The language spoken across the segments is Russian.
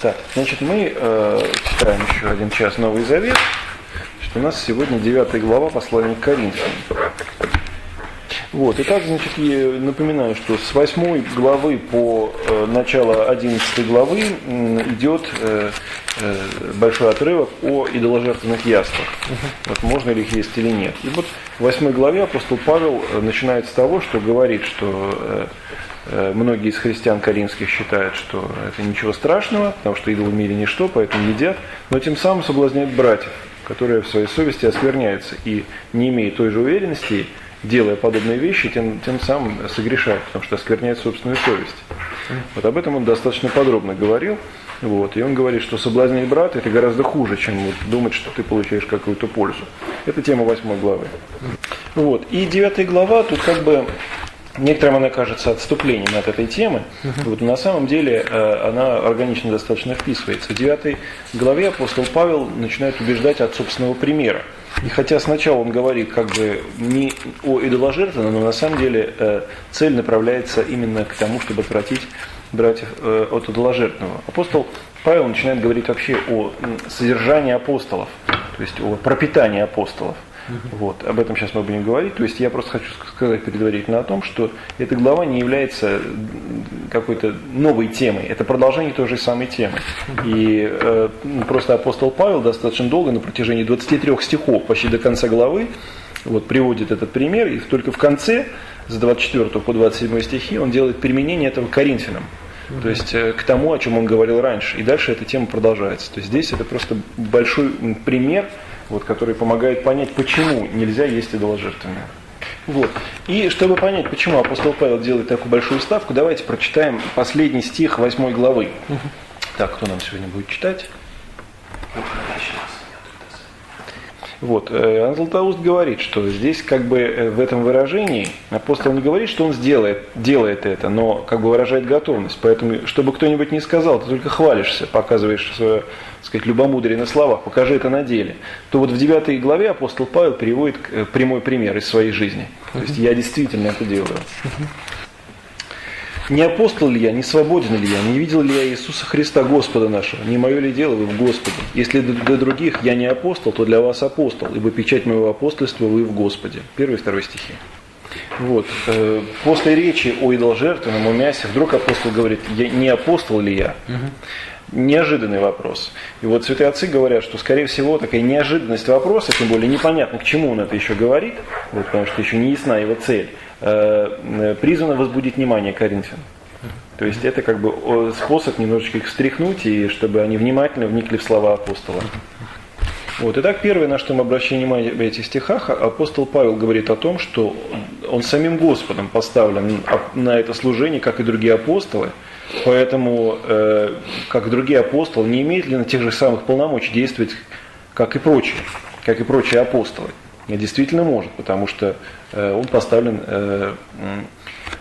Так, значит, мы читаем еще один час Новый Завет. Значит, у нас сегодня 9 глава послания к Коринфянам. Вот, и так, значит, я напоминаю, что с 8 главы по начало 11 главы идет большой отрывок о идоложертвенных яствах. Вот, можно ли их есть или нет. И вот в 8 главе апостол Павел начинает с того, что говорит, что многие из христиан коринфских считают, что это ничего страшного, потому что идолы в мире ничто, поэтому едят, но тем самым соблазняют братьев, которые в своей совести оскверняются и, не имея той же уверенности, делая подобные вещи, тем самым согрешают, потому что оскверняют собственную совесть. Вот об этом он достаточно подробно говорил. Вот, и он говорит, что соблазнять брата это гораздо хуже, чем вот думать, что ты получаешь какую-то пользу. Это тема 8 главы. Вот, и 9 глава, тут как бы некоторым она кажется отступлением от этой темы. Вот, на самом деле она органично достаточно вписывается. В 9 главе апостол Павел начинает убеждать от собственного примера. И хотя сначала он говорит как бы не о идоложертвенном, но на самом деле цель направляется именно к тому, чтобы отвратить братьев от идоложертвенного. Апостол Павел начинает говорить вообще о содержании апостолов, то есть о пропитании апостолов. Вот, об этом сейчас мы будем говорить. То есть я просто хочу сказать предварительно о том, что эта глава не является какой-то новой темой. Это продолжение той же самой темы. И просто апостол Павел достаточно долго, на протяжении 23 стихов, почти до конца главы, вот, приводит этот пример. И только в конце, с 24 по 27 стихи, он делает применение этого к Коринфянам. То есть к тому, о чем он говорил раньше. И дальше эта тема продолжается. То есть здесь это просто большой пример, вот, который помогает понять, почему нельзя есть идоложертвенное. Вот. И чтобы понять, почему апостол Павел делает такую большую ставку, давайте прочитаем последний стих 8 главы. Так, кто нам сегодня будет читать? Вот. Златоуст говорит, что здесь как бы в этом выражении апостол не говорит, что он делает это, но как бы выражает готовность. Поэтому, чтобы кто-нибудь не сказал, ты только хвалишься, показываешь свое, так сказать, любомудрие на словах, покажи это на деле. То вот в 9 главе апостол Павел приводит прямой пример из своей жизни. То есть я действительно это делаю. Не апостол ли я, не свободен ли я, не видел ли я Иисуса Христа Господа нашего, не мое ли дело вы в Господе? Если для других я не апостол, то для вас апостол, ибо печать моего апостольства вы в Господе. 1 и 2 стихи. Вот. После речи о идоложертвенном, о мясе, вдруг апостол говорит, не апостол ли я? Неожиданный вопрос. И вот святые отцы говорят, что, скорее всего, такая неожиданность вопроса, тем более непонятно, к чему он это еще говорит, вот, потому что еще не ясна его цель, призвано возбудить внимание коринфян. То есть это как бы способ немножечко их встряхнуть, и чтобы они внимательно вникли в слова апостола. Вот. Итак, первое, на что мы обращаем внимание в этих стихах, апостол Павел говорит о том, что он самим Господом поставлен на это служение, как и другие апостолы, поэтому, как и другие апостолы, не имеет ли на тех же самых полномочий действовать, как и прочие апостолы. И действительно может, потому что он поставлен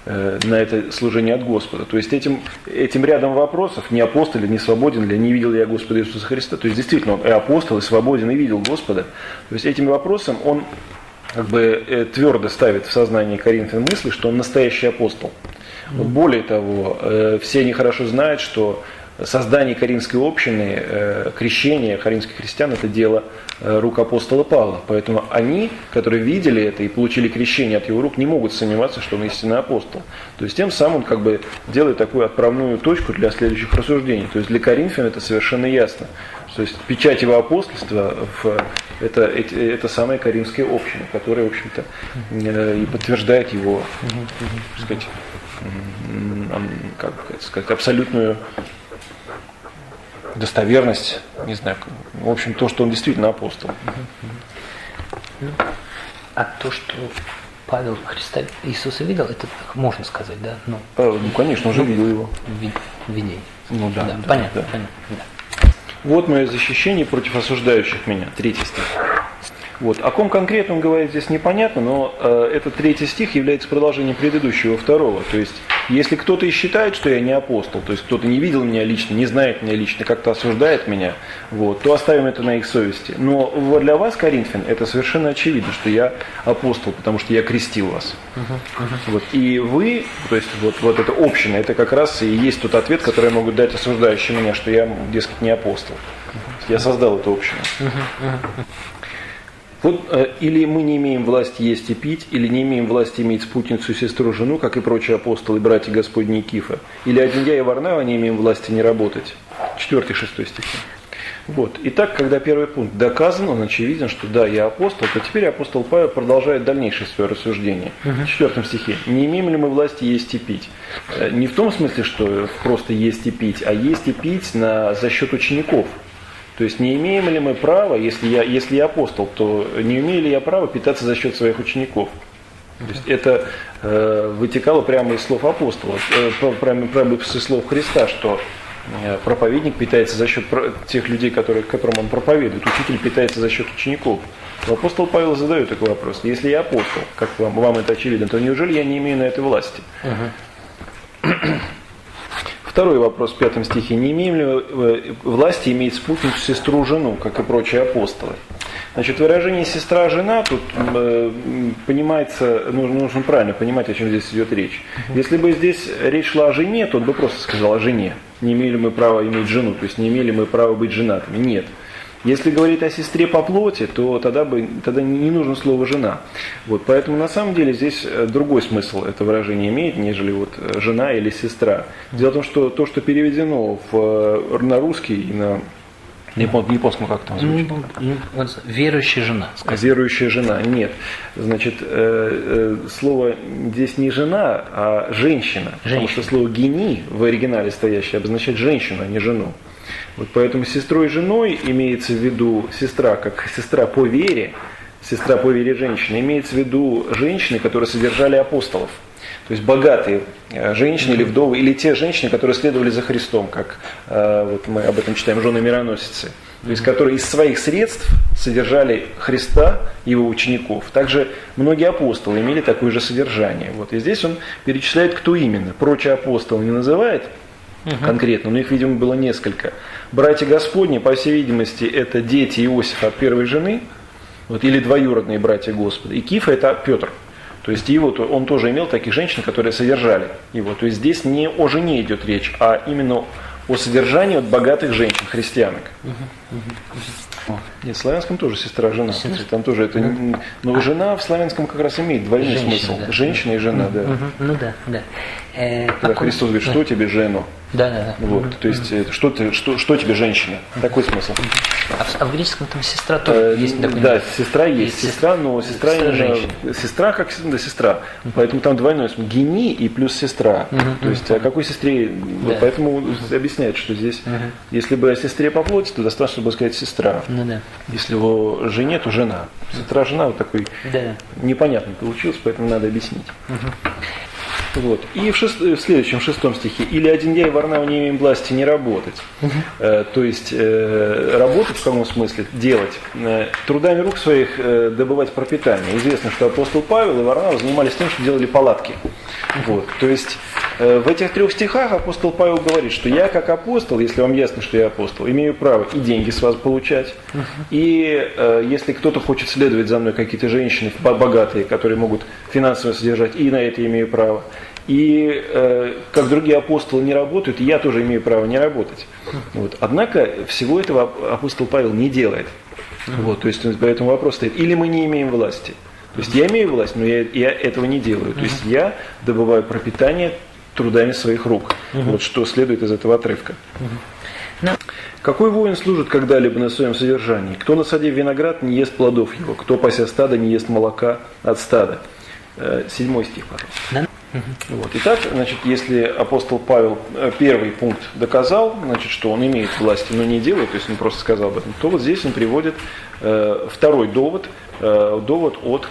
на это служение от Господа. То есть этим рядом вопросов, не апостол ли, не свободен ли, не видел ли я Господа Иисуса Христа, то есть действительно он и апостол, и свободен, и видел Господа. То есть этим вопросом он как бы твердо ставит в сознании коринфян мысли, что он настоящий апостол. Вот более того, все они хорошо знают, что создание Коринфской общины, крещение коринфских христиан – это дело рук апостола Павла. Поэтому они, которые видели это и получили крещение от его рук, не могут сомневаться, что он истинный апостол. То есть тем самым он как бы делает такую отправную точку для следующих рассуждений. То есть для коринфян это совершенно ясно. То есть печать его апостольства это самая коринфская община, которая, в общем-то, и подтверждает его, так сказать, абсолютную достоверность, не знаю, в общем, то, что он действительно апостол. А то, что Павел Христа Иисуса видел, это можно сказать, да? Ну, конечно, он же видел его. Видение. Ну да. Понятно. Вот мое защищение против осуждающих меня. 3 стих. Вот. О ком конкретно он говорит, здесь непонятно, но этот 3 стих является продолжением предыдущего 2. То есть, если кто-то и считает, что я не апостол, то есть кто-то не видел меня лично, не знает меня лично, как-то осуждает меня, вот, то оставим это на их совести. Но вот для вас, коринфян, это совершенно очевидно, что я апостол, потому что я крестил вас. Вот. И вы, то есть вот эта община, это как раз и есть тот ответ, который могут дать осуждающие меня, что я, дескать, не апостол. Я создал эту общину. Вот или мы не имеем власти есть и пить, или не имеем власти иметь спутницу, сестру, жену, как и прочие апостолы, братья Господни и Кифа. Или один я и Варнава не имеем власти не работать. 4-6 стихи. Вот. Итак, когда первый пункт доказан, он очевиден, что да, я апостол, то теперь апостол Павел продолжает дальнейшее свое рассуждение. В 4 стихе. Не имеем ли мы власти есть и пить? Не в том смысле, что просто есть и пить, а есть и пить за счет учеников. То есть не имеем ли мы права, если я апостол, то не имею ли я права питаться за счет своих учеников? То есть это вытекало прямо из слов апостола, прямо из слов Христа, что проповедник питается за счет тех людей, которым он проповедует, учитель питается за счет учеников. Но апостол Павел задает такой вопрос: если я апостол, как вам это очевидно, то неужели я не имею на это власти? Второй вопрос в 5 стихе. Не имеем ли власти иметь спутницу, сестру, жену, как и прочие апостолы? Значит, выражение «сестра-жена» тут понимается, нужно правильно понимать, о чем здесь идет речь. Если бы здесь речь шла о жене, то он бы просто сказал о жене. Не имели мы права иметь жену, то есть не имели мы права быть женатыми. Нет. Если говорить о сестре по плоти, то тогда не нужно слово «жена». Вот, поэтому на самом деле здесь другой смысл это выражение имеет, нежели вот «жена» или «сестра». Дело в том, что то, что переведено на русский и на японском, как там звучит? Верующая жена. Верующая жена. Нет. Значит, слово здесь не «жена», а «женщина». Потому что слово «гени» в оригинале стоящее обозначает «женщину», а не «жену». Вот поэтому сестрой и женой имеется в виду сестра, как сестра по вере женщины, имеется в виду женщины, которые содержали апостолов. То есть богатые женщины или вдовы, или те женщины, которые следовали за Христом, как вот мы об этом читаем, жены-мироносицы. То есть которые из своих средств содержали Христа и его учеников. Также многие апостолы имели такое же содержание. Вот. И здесь он перечисляет, кто именно. Прочие апостолы не называет конкретно, но их, видимо, было несколько. Братья Господни, по всей видимости, это дети Иосифа от первой жены, вот, или двоюродные братья Господа. И Кифа – это Петр. То есть он тоже имел таких женщин, которые содержали его. То есть здесь не о жене идет речь, а именно о содержании от богатых женщин, христианок. Нет, в славянском тоже сестра-жена. Там тоже это. Но жена в славянском как раз имеет двойной смысл. Да. Женщина и жена, да. Ну да. Когда Христос говорит, что тебе жено? Да. Вот, то есть, что тебе женщина? Такой смысл. А в греческом там сестра тоже есть такой. Да, сестра есть. Сестра, но сестра именно. Сестра как сестра. Поэтому там двойной смысл. Гени и плюс сестра. То есть о какой сестре? Вот, поэтому объясняет, что здесь, если бы о сестре по плоти, то достаточно было сказать сестра. Если о жене, то жена. Сестра-жена вот такой непонятный получился, поэтому надо объяснить. Вот. И в следующем, 6 стихе. Или один я и Варнава не имеем власти не работать. То есть работать в каком смысле? Делать. Трудами рук своих добывать пропитание. Известно, что апостол Павел и Варнава занимались тем, что делали палатки. Вот. То есть в этих 3 стихах апостол Павел говорит, что я как апостол, если вам ясно, что я апостол, имею право и деньги с вас получать. И если кто-то хочет следовать за мной, какие-то женщины богатые, которые могут финансово содержать, и на это имею право. И как другие апостолы не работают, я тоже имею право не работать. Вот. Однако всего этого апостол Павел не делает. Вот. То есть поэтому вопрос стоит, или мы не имеем власти. То есть я имею власть, но я этого не делаю. То есть я добываю пропитание трудами своих рук. Вот что следует из этого отрывка. Какой воин служит когда-либо на своем содержании? Кто, насадив виноград, не ест плодов его? Кто, пася стада, не ест молока от стада? 7 стих, пожалуйста. Вот. Итак, значит, если апостол Павел первый пункт доказал, значит, что он имеет власть, но не делает, то есть он просто сказал об этом, то вот здесь он приводит второй довод от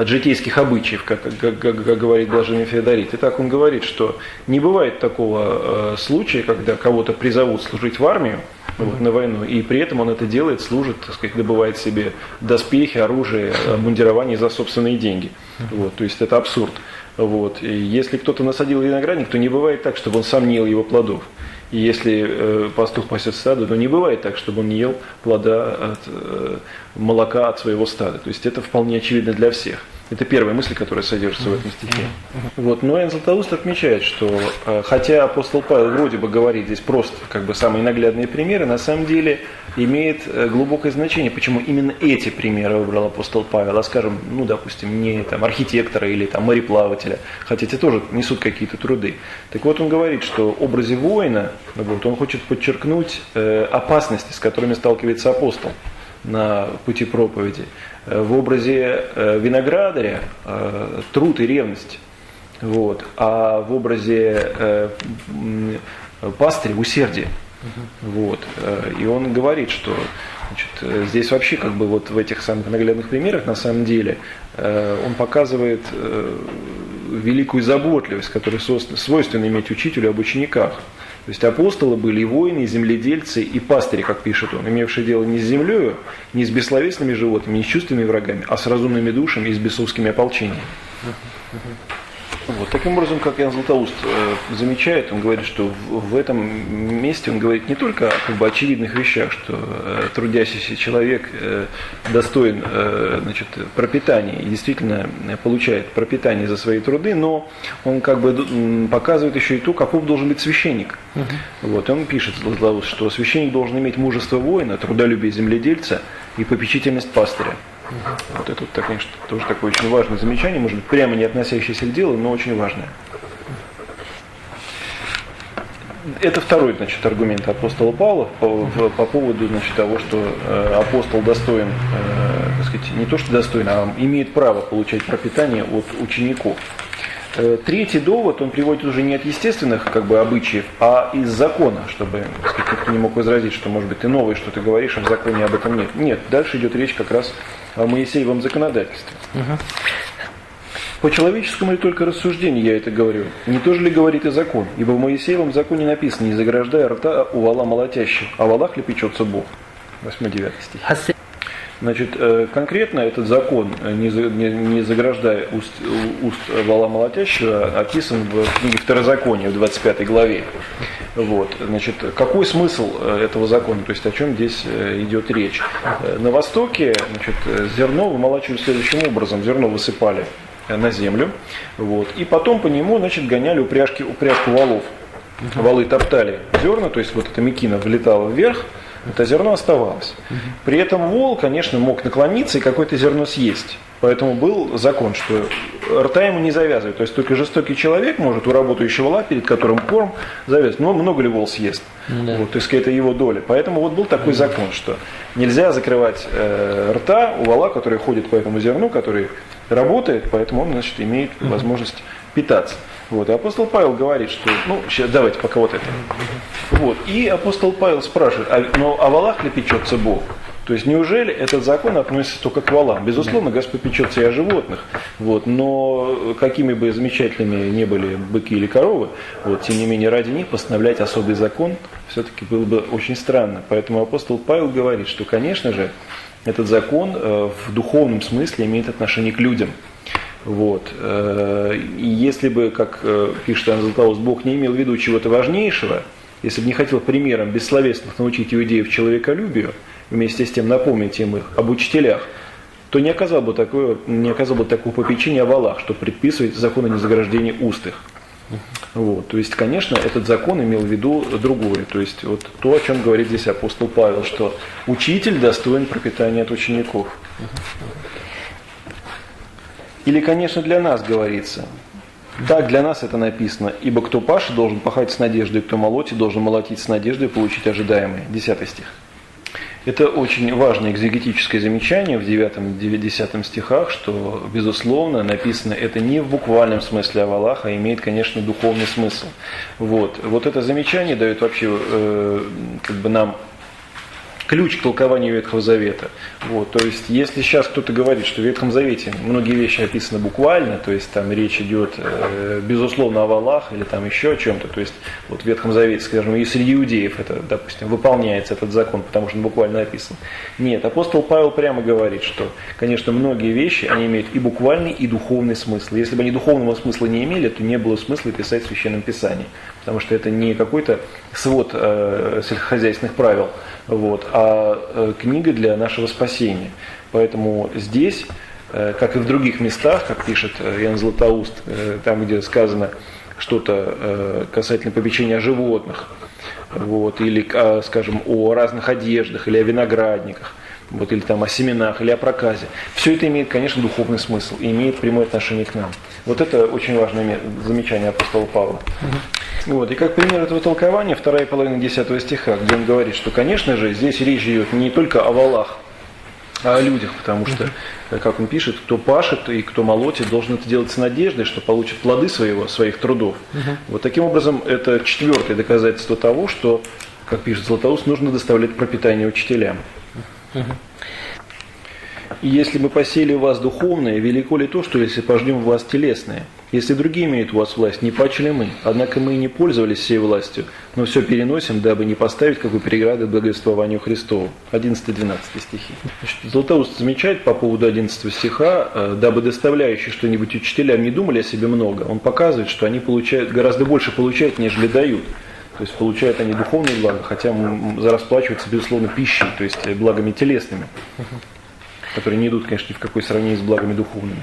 от житейских обычаев, как говорит блаженный Феодорит. Итак, он говорит, что не бывает такого случая, когда кого-то призовут служить в армию, вот, на войну. И при этом он это делает, служит, так сказать, добывает себе доспехи, оружие, обмундирование за собственные деньги. Вот, то есть это абсурд. Вот. И если кто-то насадил виноградник, то не бывает так, чтобы он сам не ел его плодов. И если пастух пасет стадо, то не бывает так, чтобы он не ел плода от молока от своего стада. То есть это вполне очевидно для всех. Это первая мысль, которая содержится в этом стихе. Вот. Но Иоанн Златоуст отмечает, что хотя апостол Павел вроде бы говорит здесь просто как бы самые наглядные примеры, на самом деле имеет глубокое значение, почему именно эти примеры выбрал апостол Павел, а скажем, ну допустим, не там, архитектора или там, мореплавателя, хотя те тоже несут какие-то труды. Так вот он говорит, что в образе воина вот, он хочет подчеркнуть опасности, с которыми сталкивается апостол на пути проповеди. В образе виноградаря труд и ревность, вот, а в образе пастыря усердие. Вот. И он говорит, что значит, здесь вообще как бы вот в этих самых наглядных примерах на самом деле он показывает великую заботливость, которая свойственна иметь учителю об учениках. То есть апостолы были и воины, и земледельцы, и пастыри, как пишет он, имевшие дело не с землею, не с бессловесными животными, не с чувственными врагами, а с разумными душами и с бесовскими ополчениями. Вот. Таким образом, как Иоанн Златоуст замечает, он говорит, что в этом месте он говорит не только как бы, о очевидных вещах, что трудящийся человек достоин значит, пропитания и действительно получает пропитание за свои труды, но он как бы показывает еще и то, каков должен быть священник. Вот. И он пишет, Златоуст, что священник должен иметь мужество воина, трудолюбие земледельца и попечительность пастыря. Вот это, конечно, тоже такое очень важное замечание, может быть, прямо не относящееся к делу, но очень важное. Это второй, значит, аргумент апостола Павла по поводу, значит, того, что апостол достоин, так сказать, не то что достоин, а имеет право получать пропитание от учеников. Третий довод он приводит уже не от естественных как бы, обычаев, а из закона, чтобы так сказать, никто не мог возразить, что, может быть, ты новое, что ты говоришь, а в законе об этом нет. Нет, дальше идет речь как раз о Моисеевом законодательстве. По человеческому ли только рассуждению я это говорю? Не то же ли говорит и закон? Ибо в Моисеевом законе написано, не заграждая рта у вола молотящего, а в волах ли печется Бог? 8-9 стих. Значит, конкретно этот закон, не заграждая уст вола молотящего, описан в книге Второзакония, в 25 главе. Вот. Значит, какой смысл этого закона, то есть о чем здесь идет речь? На Востоке значит, зерно вымолачивали следующим образом. Зерно высыпали на землю, вот, и потом по нему значит, гоняли упряжку валов. Валы топтали зерна, то есть вот эта мекина влетала вверх, это зерно оставалось. При этом вол, конечно, мог наклониться и какое-то зерно съесть. Поэтому был закон, что рта ему не завязывают. То есть только жестокий человек может у работающего вола, перед которым корм, завязывать. Но много ли вол съест? Да. Вот, то есть это его доля. Поэтому вот был такой закон, что нельзя закрывать рта у вола, который ходит по этому зерну, который работает, поэтому он, значит, имеет возможность питаться. Вот. И апостол Павел говорит, что, ну, сейчас давайте пока вот это. Вот. И апостол Павел спрашивает, но о волах ли печется Бог? То есть неужели этот закон относится только к волам? Безусловно, Господь печется и о животных, вот, но какими бы замечательными ни были быки или коровы, вот, тем не менее ради них постановлять особый закон все-таки было бы очень странно. Поэтому апостол Павел говорит, что, конечно же, этот закон в духовном смысле имеет отношение к людям. Вот. И если бы, как пишет Иоанн Златоуст, Бог не имел в виду чего-то важнейшего, если бы не хотел примером бессловесных научить иудеев человеколюбию, вместе с тем напомнить им их об учителях, то не оказал бы такого попечения о волах, что предписывает закон о незаграждении уст их. Вот. То есть, конечно, этот закон имел в виду другое. То есть, вот то, о чем говорит здесь апостол Павел, что учитель достоин пропитания от учеников. Или, конечно, для нас говорится. Так для нас это написано. Ибо кто пашет, должен пахать с надеждой, кто молотит, должен молотить с надеждой и получить ожидаемое. 10 стих. Это очень важное экзегетическое замечание в 9-10 стихах, что, безусловно, написано это не в буквальном смысле о волах, а имеет, конечно, духовный смысл. Вот это замечание дает вообще как бы нам ключ к толкованию Ветхого Завета. Вот, то есть, если сейчас кто-то говорит, что в Ветхом Завете многие вещи описаны буквально, то есть там речь идет, безусловно, о валах или там еще о чем-то, то есть вот в Ветхом Завете, скажем, и среди иудеев это, допустим, выполняется этот закон, потому что он буквально описан. Нет, апостол Павел прямо говорит, что, конечно, многие вещи, они имеют и буквальный, и духовный смысл. Если бы они духовного смысла не имели, то не было смысла писать в Священном Писании, потому что это не какой-то свод сельскохозяйственных правил, вот, а книга для нашего спасения. Поэтому здесь, как и в других местах, как пишет Иоанн Златоуст, там, где сказано что-то касательно попечения о животных, вот, или, скажем, о разных одеждах, или о виноградниках, вот, или там о семенах, или о проказе. Все это имеет, конечно, духовный смысл и имеет прямое отношение к нам. Вот это очень важное замечание апостола Павла. Вот, и как пример этого толкования, вторая половина 10 стиха, где он говорит, что, конечно же, здесь речь идет не только о валах, а о людях, потому что, как он пишет, кто пашет и кто молотит, должен это делать с надеждой, что получит плоды своих трудов. Вот таким образом, это четвертое доказательство того, что, как пишет Златоуст, нужно доставлять пропитание учителям. И если мы посеяли у вас духовное, велико ли то, что если пожнем в вас телесное? Если другие имеют у вас власть, не паче ли мы? Однако мы и не пользовались всей властью, но все переносим, дабы не поставить какой преграды благовествованию Христову. 11-12 стихи. Значит, Златоуст замечает по поводу 11 стиха, дабы доставляющие что-нибудь учителям не думали о себе много, он показывает, что они получают, гораздо больше получают, нежели дают. То есть получают они духовные блага, хотя расплачиваются, безусловно, пищей, то есть благами телесными, которые не идут, конечно, ни в какое сравнение с благами духовными.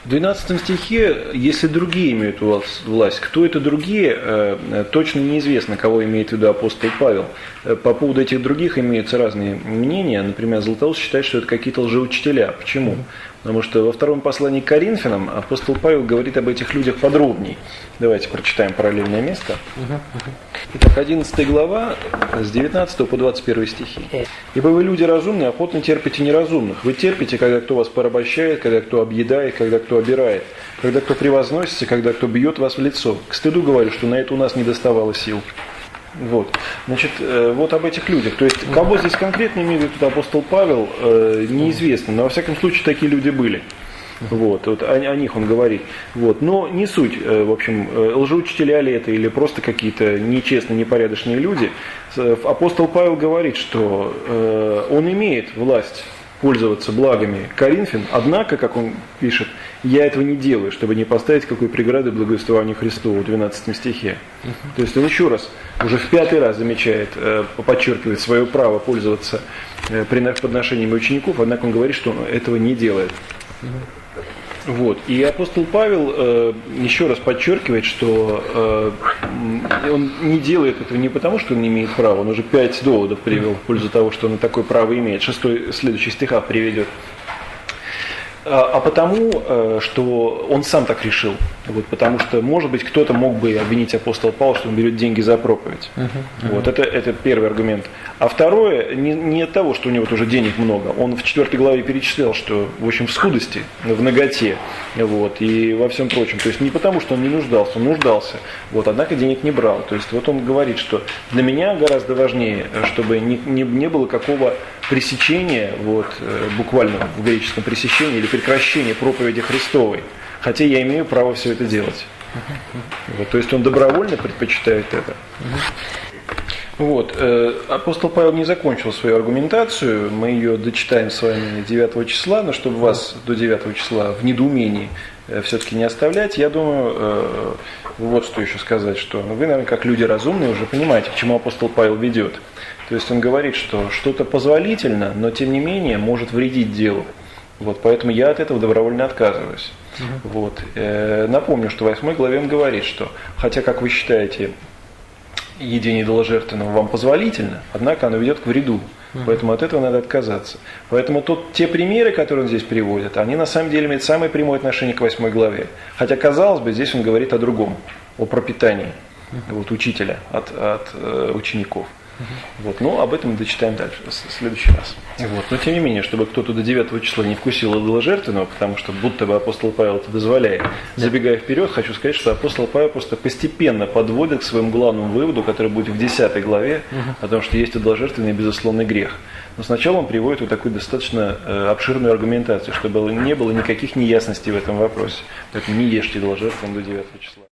В 12 стихе, если другие имеют у вас власть, кто это другие, точно неизвестно, кого имеет в виду апостол Павел. По поводу этих других имеются разные мнения. Например, Златоуст считает, что это какие-то лжеучителя. Почему? Потому что во втором послании к Коринфянам апостол Павел говорит об этих людях подробней. Давайте прочитаем параллельное место. Итак, 11 глава, с 19 по 21 стихи. «Ибо вы, люди разумные, охотно терпите неразумных. Вы терпите, когда кто вас порабощает, когда кто объедает, когда кто обирает, когда кто превозносится, когда кто бьет вас в лицо. К стыду говорю, что на это у нас не доставало сил». Вот. Значит, вот об этих людях. То есть, кого здесь конкретно имеет в виду апостол Павел, неизвестно. Но во всяком случае такие люди были. Вот о них он говорит. Вот. Но не суть, в общем, лжеучителя ли это или просто какие-то нечестные, непорядочные люди. Апостол Павел говорит, что он имеет власть пользоваться благами Коринфян, однако, как он пишет, я этого не делаю, чтобы не поставить какой преграды благовествованию Христову в 12 стихе. То есть он еще раз, уже в 5-й раз замечает, подчеркивает свое право пользоваться подношениями учеников, однако он говорит, что он этого не делает. Вот. И апостол Павел еще раз подчеркивает, что он не делает этого не потому, что он не имеет права, он уже 5 доводов привел в пользу того, что он такое право имеет. 6 следующий стиха приведет. А потому, что он сам так решил. Вот, потому что, может быть, кто-то мог бы обвинить апостола Павла, что он берет деньги за проповедь. Вот, это первый аргумент. А второе, не от того, что у него тоже денег много. Он в 4 главе перечислял, что, в общем, в скудости, в наготе, вот, и во всем прочем. То есть не потому, что он не нуждался, он нуждался, вот, однако денег не брал. То есть вот он говорит, что для меня гораздо важнее, чтобы не было какого пресечения, вот, буквально в греческом пресечении или прекращения проповеди Христовой. Хотя я имею право все это делать. Вот, то есть он добровольно предпочитает это. Вот. Апостол Павел не закончил свою аргументацию. Мы ее дочитаем с вами 9 числа, но чтобы вас до 9 числа в недоумении все-таки не оставлять, я думаю, вот что еще сказать, что вы, наверное, как люди разумные уже понимаете, к чему апостол Павел ведет. То есть он говорит, что что-то позволительно, но тем не менее может вредить делу. Вот, поэтому я от этого добровольно отказываюсь. Вот. Напомню, что в 8 главе он говорит, что хотя, как вы считаете, едение идоложертвенного вам позволительно, однако оно ведет к вреду. Поэтому от этого надо отказаться. Поэтому те примеры, которые он здесь приводит, они на самом деле имеют самое прямое отношение к 8 главе. Хотя, казалось бы, здесь он говорит о другом, о пропитании вот, учителя от учеников. Вот, но об этом мы дочитаем дальше, в следующий раз. Вот, но тем не менее, чтобы кто-то до 9 числа не вкусил идоложертвенного, потому что будто бы апостол Павел это дозволяет. Забегая вперед, хочу сказать, что апостол Павел просто постепенно подводит к своему главному выводу, который будет в 10 главе, о том, что есть идоложертвенный безусловный грех. Но сначала он приводит вот такую достаточно обширную аргументацию, чтобы не было никаких неясностей в этом вопросе. Поэтому не ешьте идоложертвенным до 9 числа.